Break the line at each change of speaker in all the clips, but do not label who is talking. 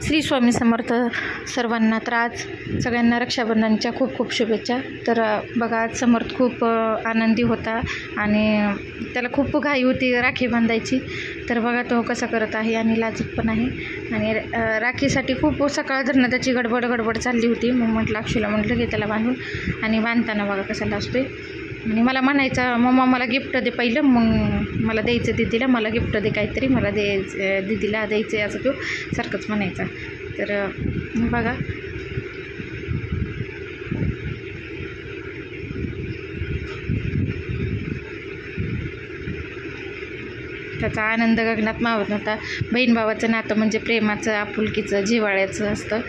श्री स्वामी समर्थ सर्वांना. तर आज सगळ्यांना रक्षाबंधनच्या खूप खूप शुभेच्छा. तर बघा, आज समर्थ खूप आनंदी होता आणि त्याला खूप घाई होती राखी बांधायची. तर बघा तो कसा करत आहे आणि लाजत पण आहे. आणि राखीसाठी खूप सकाळ धरणं त्याची गडबड चालली होती. मग म्हटलं अक्षूला म्हटलं की त्याला बांधून, आणि बांधताना बघा कसा लाजतोय. आणि मला म्हणायचा, मम्मा मला गिफ्ट दे पहिलं, मग मला द्यायचं दीदीला, मला गिफ्ट दे काहीतरी, मला दीदीला द्यायचं आहे, असं तो सारखंच म्हणायचा. तर बघा त्याचा आनंद गगनात मावत नव्हता. बहीण भावाचं नातं म्हणजे प्रेमाचं, आपुलकीचं, जिव्हाळ्याचं असतं.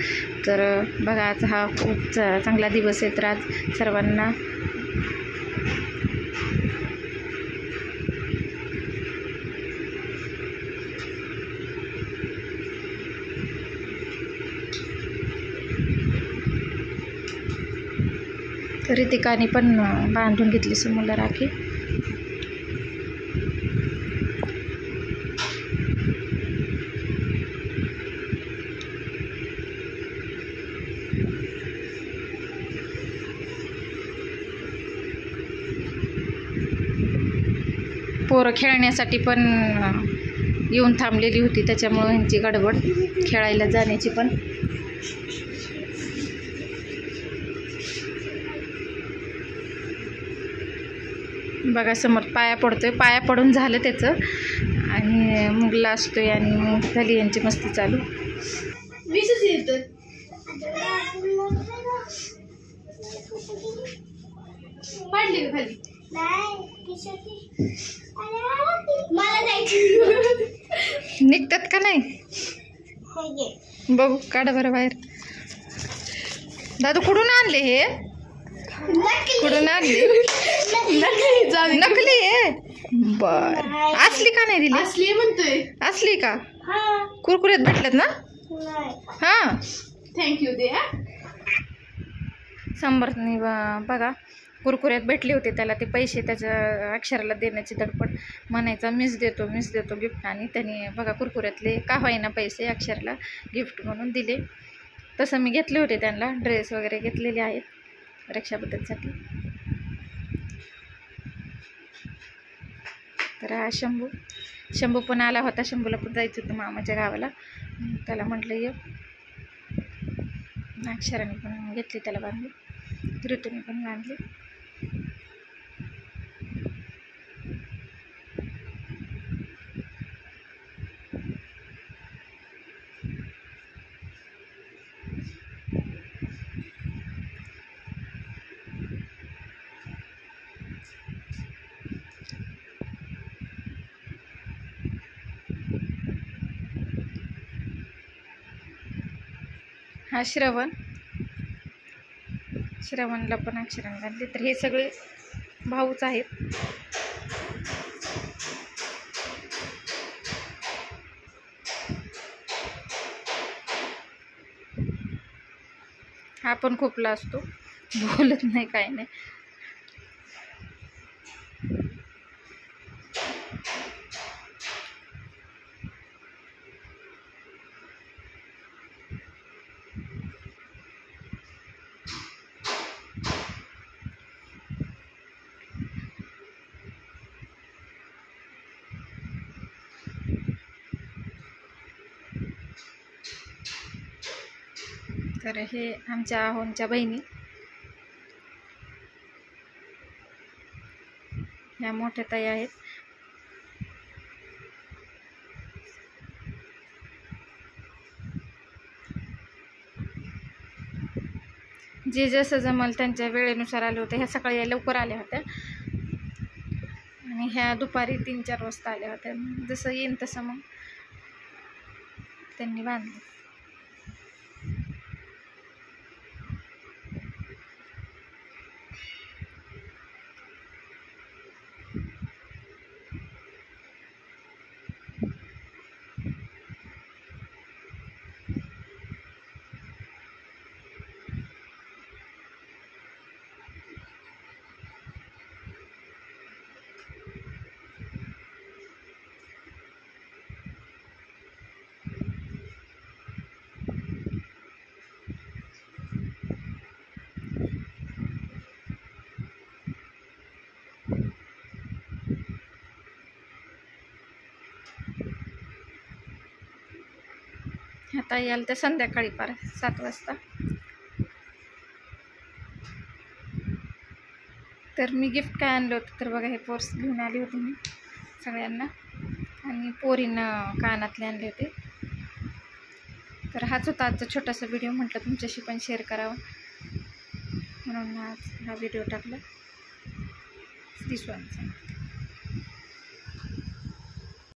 तर बघा आज हा खूप चांगला दिवस आहे. तर आज सर्वांना रितिकाने पण बांधून घेतली समोरला राखी. पोरं खेळण्यासाठी पण येऊन थांबलेली होती, त्याच्यामुळे ह्यांची गडबड खेळायला जाण्याची. पण बघा समोर पाया पडतोय, पाया पडून झालं त्याचं आणि मुगला असतोय आणि मग झाली यांची मस्ती चालू. निघतात का नाही बघू, काढा बरं बाहेर. दादू कुठून आणले हे? कुठून आणले? नकली आहे. बर, असली का नाही दिली?
असली म्हणतोय.
असली का? कुरकुरीत भेटलेत ना? हा,
थँक्यू दे.
समर्थने बघा कुरकुऱ्यात भेटले होते त्याला, ते पैसे त्याच्या अक्षराला देण्याची धडपड, म्हणायचा मिस देतो गिफ्ट. आणि त्याने बघा कुरकुऱ्यातले का होईना पैसे अक्षराला गिफ्ट म्हणून दिले. तसं मी घेतले होते त्यांना, ड्रेस वगैरे घेतलेले आहेत रक्षाबंधनसाठी. तर हा शंभू पण आला होता. शंभूला पण जायचं होतं मामाच्या गावाला. त्याला म्हटलं ये. अक्षराने पण घेतली त्याला बांधली, ऋतूने पण बांधली. हा श्रवणला पण अक्षराने बांधली. तर हे सगळे भाऊच आहेत. हा पण खूप लाजतो, बोलत नाही, काय नाही. तर हे आमच्या आहोंच्या बहिणी, ह्या मोठ्या ताई आहेत. जे जसं जमल त्यांच्या वेळेनुसार आले होते. ह्या सकाळी लवकर आल्या होत्या आणि ह्या दुपारी 3-4 वाजता आल्या होत्या. जसं येईन तसं मग त्यांनी बांधलं. आता याल तर संध्याकाळी पार 7 वाजता. तर मी गिफ्ट काय आणलं होतं तर बघा, हे पर्स घेऊन आली होती मी सगळ्यांना, आणि पोरींना कानातले आणले होते. तर हाच होता आजचा छोटासा व्हिडिओ, म्हटलं तुमच्याशी पण शेअर करावा म्हणून आज हा व्हिडिओ टाकला. श्री स्वामी समर्थ.